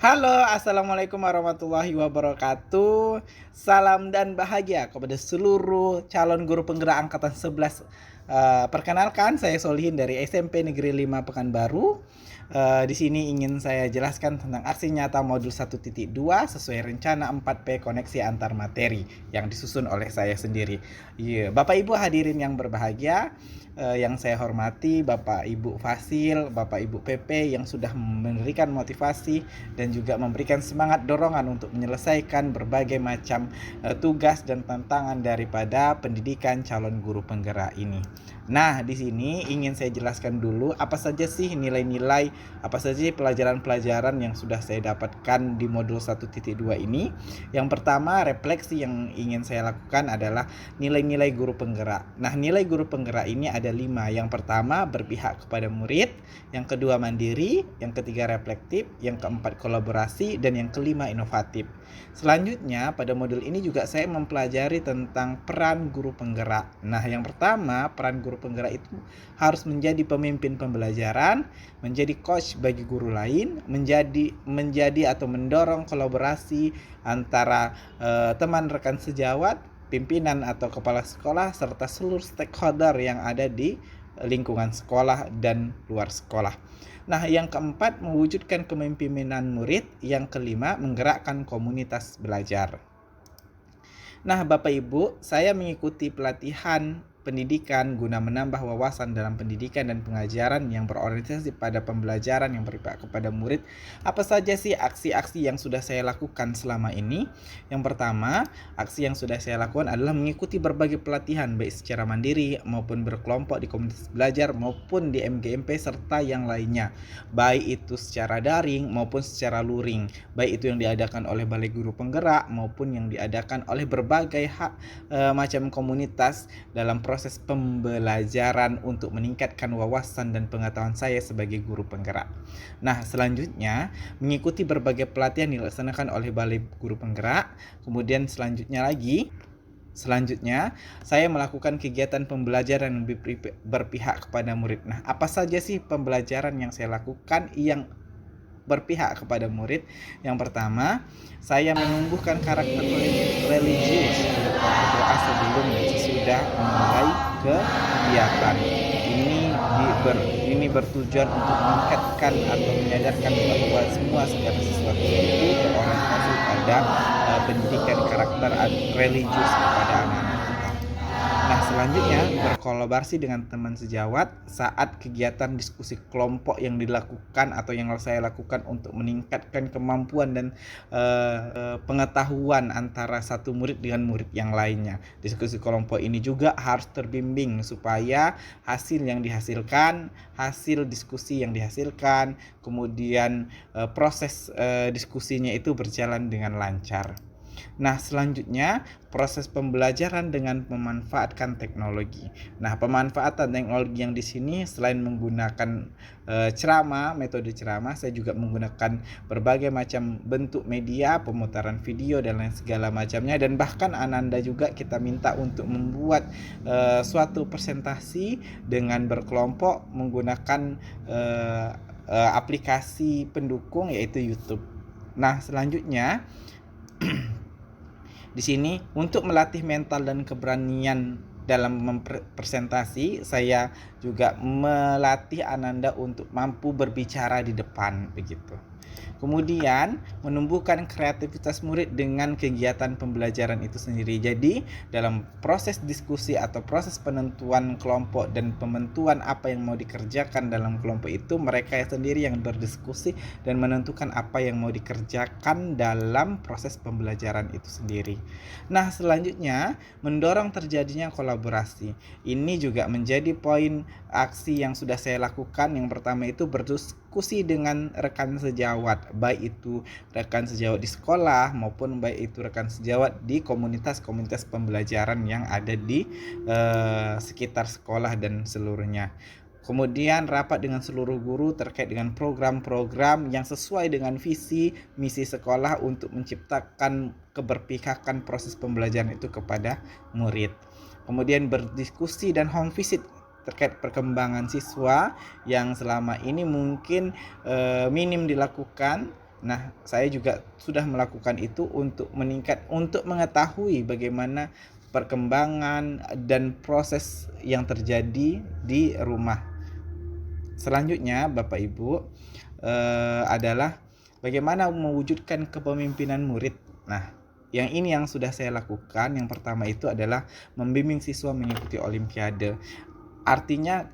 Halo, assalamualaikum warahmatullahi wabarakatuh. Salam dan bahagia kepada seluruh calon guru penggerak angkatan 11. Perkenalkan, saya Solihin dari SMP Negeri 5 Pekanbaru. Di sini ingin saya jelaskan tentang aksi nyata modul 1.2 sesuai rencana 4P koneksi antar materi yang disusun oleh saya sendiri. Bapak Ibu hadirin yang berbahagia, yang saya hormati Bapak Ibu Fasil, Bapak Ibu PP yang sudah memberikan motivasi dan juga memberikan semangat dorongan untuk menyelesaikan berbagai macam tugas dan tantangan daripada pendidikan calon guru penggerak ini. Nah, di sini ingin saya jelaskan dulu apa saja sih nilai-nilai, apa saja pelajaran-pelajaran yang sudah saya dapatkan di modul 1.2 ini. Yang pertama, refleksi yang ingin saya lakukan adalah nilai-nilai guru penggerak. Nah, nilai guru penggerak ini ada 5. Yang pertama, berpihak kepada murid. Yang kedua, mandiri. Yang ketiga, reflektif. Yang keempat, kolaborasi. Dan yang kelima, inovatif. Selanjutnya, pada modul ini juga saya mempelajari tentang peran guru penggerak. Nah, yang pertama, peran guru penggerak itu harus menjadi pemimpin pembelajaran, menjadi coach bagi guru lain, menjadi atau mendorong kolaborasi antara teman rekan sejawat, pimpinan atau kepala sekolah, serta seluruh stakeholder yang ada di lingkungan sekolah dan luar sekolah. Nah, yang keempat, mewujudkan kepemimpinan murid. Yang kelima, menggerakkan komunitas belajar. Nah, Bapak Ibu, saya mengikuti pelatihan pendidikan guna menambah wawasan dalam pendidikan dan pengajaran yang berorientasi pada pembelajaran yang berpihak kepada murid. Apa saja sih aksi-aksi yang sudah saya lakukan selama ini? Yang pertama, aksi yang sudah saya lakukan adalah mengikuti berbagai pelatihan baik secara mandiri maupun berkelompok di komunitas belajar maupun di MGMP serta yang lainnya, baik itu secara daring maupun secara luring, baik itu yang diadakan oleh Balai Guru Penggerak maupun yang diadakan oleh berbagai macam komunitas dalam proses pembelajaran untuk meningkatkan wawasan dan pengetahuan saya sebagai guru penggerak. Nah, selanjutnya mengikuti berbagai pelatihan dilaksanakan oleh Balai Guru Penggerak. Kemudian Selanjutnya, saya melakukan kegiatan pembelajaran yang berpihak kepada murid. Nah, apa saja sih pembelajaran yang saya lakukan yang berpihak kepada murid? Yang pertama, saya menumbuhkan karakter religius berupa berdoa sebelum dan sesudah memulai kegiatan. Ini bertujuan untuk meningkatkan atau menyadarkan bahwa segala sesuatu itu berorientasi pada pendidikan karakter religius kepada anak-anak kita. Nah, selanjutnya berkolaborasi dengan teman sejawat saat kegiatan diskusi kelompok yang dilakukan atau yang saya lakukan untuk meningkatkan kemampuan dan pengetahuan antara satu murid dengan murid yang lainnya. Diskusi kelompok ini juga harus terbimbing supaya hasil diskusi yang dihasilkan, kemudian proses diskusinya itu berjalan dengan lancar. Nah, selanjutnya proses pembelajaran dengan memanfaatkan teknologi. Nah, pemanfaatan teknologi yang di sini selain menggunakan metode ceramah, saya juga menggunakan berbagai macam bentuk media, pemutaran video dan lain segala macamnya, dan bahkan Ananda juga kita minta untuk membuat suatu presentasi dengan berkelompok menggunakan aplikasi pendukung yaitu YouTube. Nah, selanjutnya di sini untuk melatih mental dan keberanian dalam presentasi, saya juga melatih Ananda untuk mampu berbicara di depan begitu. Kemudian menumbuhkan kreativitas murid dengan kegiatan pembelajaran itu sendiri. Jadi dalam proses diskusi atau proses penentuan kelompok dan pembentuan apa yang mau dikerjakan dalam kelompok itu, mereka sendiri yang berdiskusi dan menentukan apa yang mau dikerjakan dalam proses pembelajaran itu sendiri. Nah, selanjutnya mendorong terjadinya kolaborasi. Ini juga menjadi poin aksi yang sudah saya lakukan. Yang pertama itu berdiskusi dengan rekan sejawat, baik itu rekan sejawat di sekolah maupun baik itu rekan sejawat di komunitas-komunitas pembelajaran yang ada di sekitar sekolah dan seluruhnya. Kemudian rapat dengan seluruh guru terkait dengan program-program yang sesuai dengan visi misi sekolah untuk menciptakan keberpihakan proses pembelajaran itu kepada murid. Kemudian berdiskusi dan home visit terkait perkembangan siswa yang selama ini mungkin minim dilakukan Nah, saya juga sudah melakukan itu untuk mengetahui bagaimana perkembangan dan proses yang terjadi di rumah. Selanjutnya, Bapak Ibu, adalah bagaimana mewujudkan kepemimpinan murid. Nah, yang sudah saya lakukan. Yang pertama itu adalah membimbing siswa mengikuti olimpiade. Artinya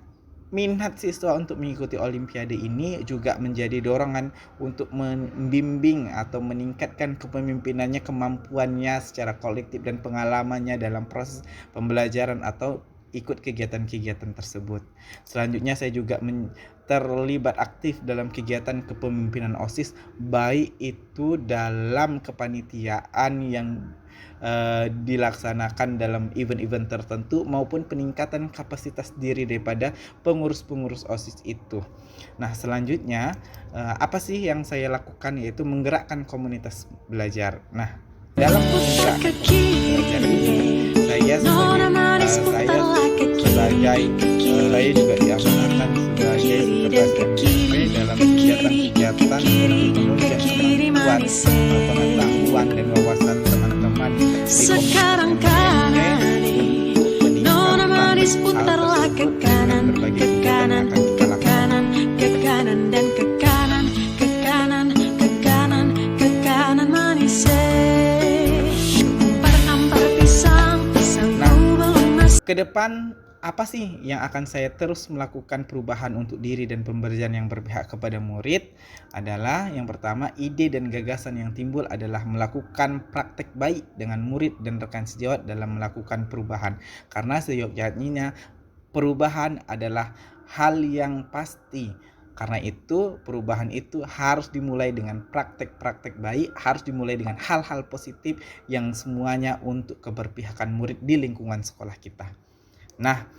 minat siswa untuk mengikuti olimpiade ini juga menjadi dorongan untuk membimbing atau meningkatkan kepemimpinannya, kemampuannya secara kolektif dan pengalamannya dalam proses pembelajaran atau ikut kegiatan-kegiatan tersebut. Selanjutnya saya juga terlibat aktif dalam kegiatan kepemimpinan OSIS, baik itu dalam kepanitiaan yang dilaksanakan dalam event-event tertentu maupun peningkatan kapasitas diri daripada pengurus-pengurus OSIS itu. Nah, selanjutnya apa sih yang saya lakukan, yaitu menggerakkan komunitas belajar. Nah, dalam menggerakkan komunitas belajar ini saya juga diamanahkan sebagai sekretaris MPP dalam kegiatan-kegiatan untuk menunjang kemampuan, pengetahuan dan wawasan teman-teman di komunitas MPP untuk peningkatan hal tersebut dengan berbagai kegiatan yang akan kita lakukan. Ke depan apa sih yang akan saya terus melakukan perubahan untuk diri dan pembelajaran yang berpihak kepada murid adalah yang pertama, ide dan gagasan yang timbul adalah melakukan praktek baik dengan murid dan rekan sejawat dalam melakukan perubahan. Karena sejatinya perubahan adalah hal yang pasti. Karena itu perubahan itu harus dimulai dengan praktek-praktek baik, harus dimulai dengan hal-hal positif yang semuanya untuk keberpihakan murid di lingkungan sekolah kita. Nah,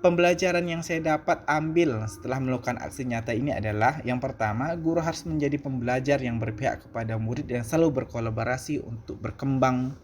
pembelajaran yang saya dapat ambil setelah melakukan aksi nyata ini adalah yang pertama, guru harus menjadi pembelajar yang berpihak kepada murid dan selalu berkolaborasi untuk berkembang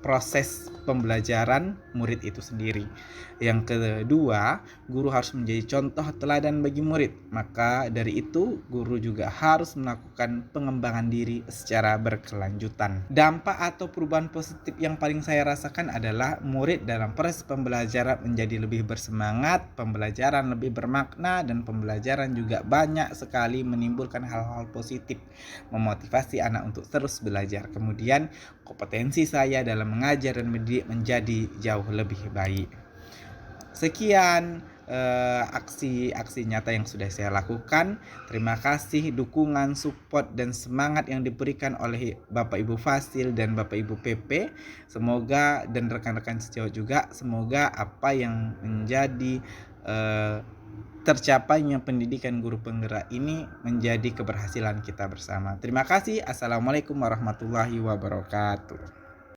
proses pembelajaran murid itu sendiri. Yang kedua, guru harus menjadi contoh teladan bagi murid. Maka dari itu, guru juga harus melakukan pengembangan diri secara berkelanjutan. Dampak atau perubahan positif yang paling saya rasakan adalah murid dalam proses pembelajaran menjadi lebih bersemangat, pembelajaran lebih bermakna, dan pembelajaran juga banyak sekali menimbulkan hal-hal positif, memotivasi anak untuk terus belajar. Kemudian kompetensi saya dalam mengajar dan mendidik menjadi jauh lebih baik. Sekian aksi-aksi nyata yang sudah saya lakukan. Terima kasih dukungan, support, dan semangat yang diberikan oleh Bapak Ibu Fasil dan Bapak Ibu PP. Semoga dan rekan-rekan sejawat juga, semoga apa yang menjadi tercapainya pendidikan guru penggerak ini menjadi keberhasilan kita bersama. Terima kasih. Assalamualaikum warahmatullahi wabarakatuh.